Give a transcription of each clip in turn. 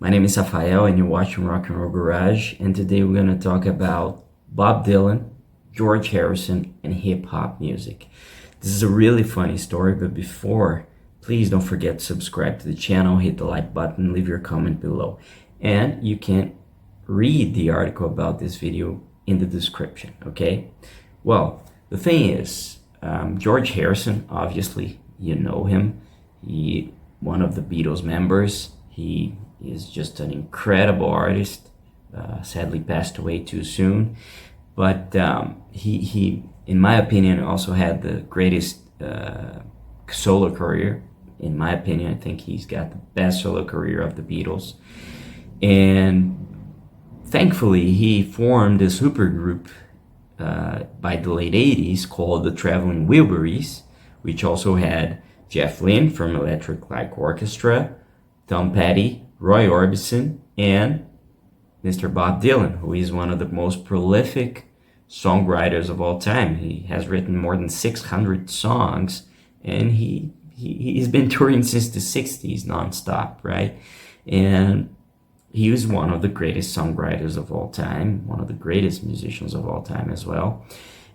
My name is Rafael and you're watching Rock and Roll Garage, and today we're going to talk about Bob Dylan, George Harrison, and hip-hop music. This is a really funny story, but before, please don't forget to subscribe to the channel, hit the like button, leave your comment below. And you can read the article about this video in the description, okay? Well, the thing is, George Harrison, obviously, you know him. He one of the Beatles members. He is just an incredible artist. Sadly passed away too soon, but he, in my opinion, also had the greatest solo career. In my opinion, I think he's got the best solo career of the Beatles. And thankfully, he formed a supergroup by the late 80s called the Traveling Wilburys, which also had Jeff Lynne from Electric Light Orchestra, Tom Petty, Roy Orbison, and Mr. Bob Dylan, who is one of the most prolific songwriters of all time. He has written more than 600 songs, and he's been touring since the 60s nonstop, right? And he was one of the greatest songwriters of all time, one of the greatest musicians of all time as well.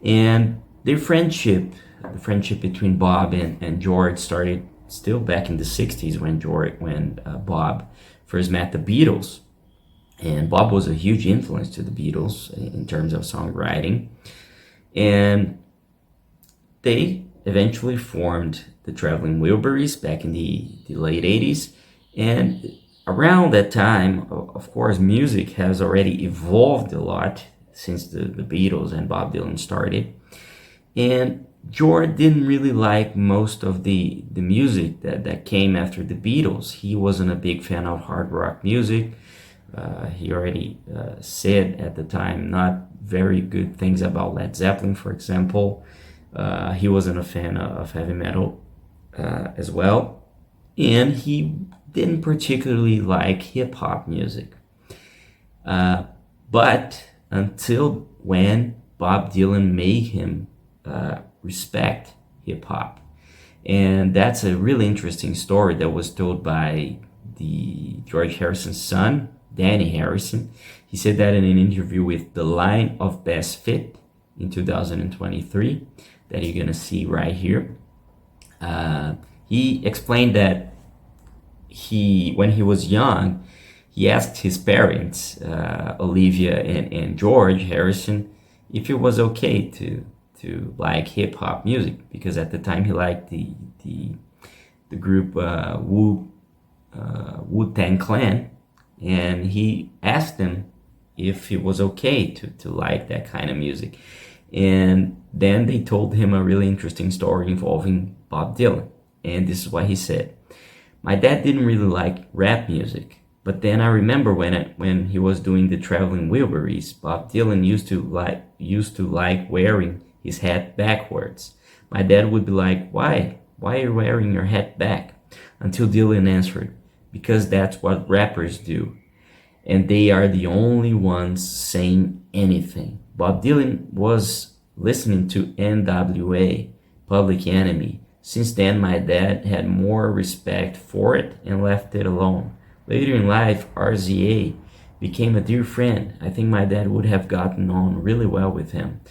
And their friendship, the friendship between Bob and George started still back in the 60s when Bob first met the Beatles. And Bob was a huge influence to the Beatles in terms of songwriting. And they eventually formed the Traveling Wilburys back in the late 80s. And around that time, of course, music has already evolved a lot since the Beatles and Bob Dylan started. And George didn't really like most of the music that came after the Beatles. He wasn't a big fan of hard rock music. He already said at the time not very good things about Led Zeppelin, for example. He wasn't a fan of heavy metal as well. And he didn't particularly like hip-hop music. But until when Bob Dylan made him respect hip-hop. And that's a really interesting story that was told by the George Harrison's son, Danny Harrison. He said that in an interview with The Line of Best Fit in 2023 that you're going to see right here. He explained that when he was young, he asked his parents, Olivia and George Harrison, if it was okay to like hip hop music, because at the time he liked the group Wu-Tang Clan, and he asked them if it was okay to like that kind of music. And then they told him a really interesting story involving Bob Dylan, and this is what he said. My dad didn't really like rap music, but then I remember when he was doing the Traveling Wilburys, Bob Dylan used to like wearing his hat backwards. My dad would be like, "Why? Why are you wearing your hat back?" Until Dylan answered, "Because that's what rappers do, and they are the only ones saying anything." Bob Dylan was listening to NWA, Public Enemy. Since then, my dad had more respect for it and left it alone. Later in life, RZA became a dear friend. I think my dad would have gotten on really well with him.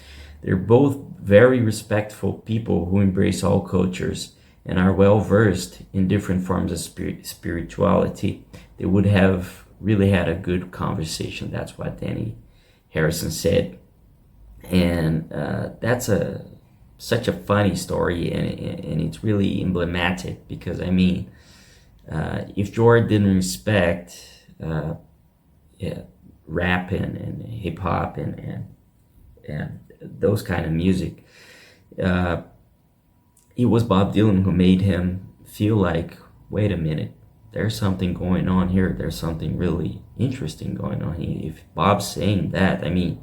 They're both very respectful people who embrace all cultures and are well versed in different forms of spirituality. They would have really had a good conversation. That's what Danny Harrison said. And that's such a funny story, and it's really emblematic, because I mean, if George didn't respect rap and hip hop and those kind of music, it was Bob Dylan who made him feel like, wait a minute, there's something going on here. There's something really interesting going on here. If Bob's saying that, I mean,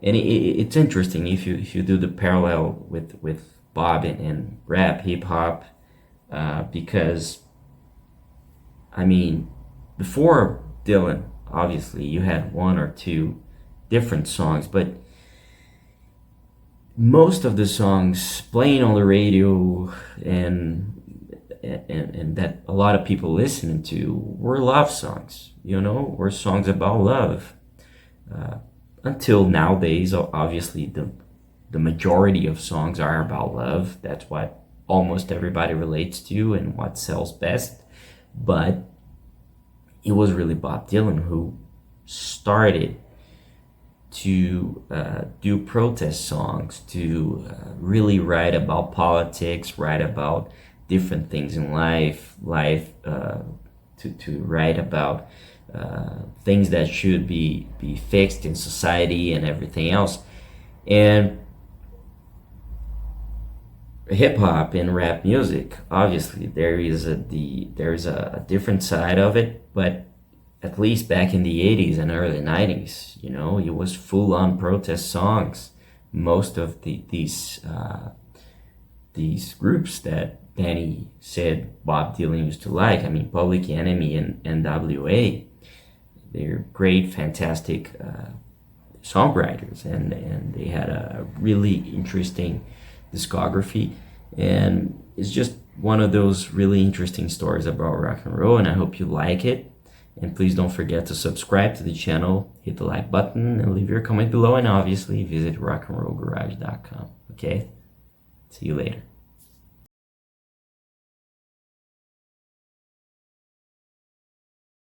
and it's interesting if you do the parallel with Bob and rap, hip hop, because I mean, before Dylan, obviously you had one or two different songs, but most of the songs playing on the radio and and that a lot of people listening to were love songs, were songs about love. Until nowadays, obviously, the majority of songs are about love. That's what almost everybody relates to and what sells best. But it was really Bob Dylan who started to do protest songs, to really write about politics, write about different things in to write about things that should be fixed in society and everything else. And hip hop and rap music, obviously, there's a different side of it, but at least back in the 80s and early 90s, it was full on protest songs. Most of these groups that Danny said Bob Dylan used to like, I mean, Public Enemy and NWA, they're great, fantastic songwriters, and they had a really interesting discography, and it's just one of those really interesting stories about rock and roll, and I hope you like it. And please don't forget to subscribe to the channel, hit the like button, and leave your comment below, and obviously visit rockandrollgarage.com. Okay? See you later.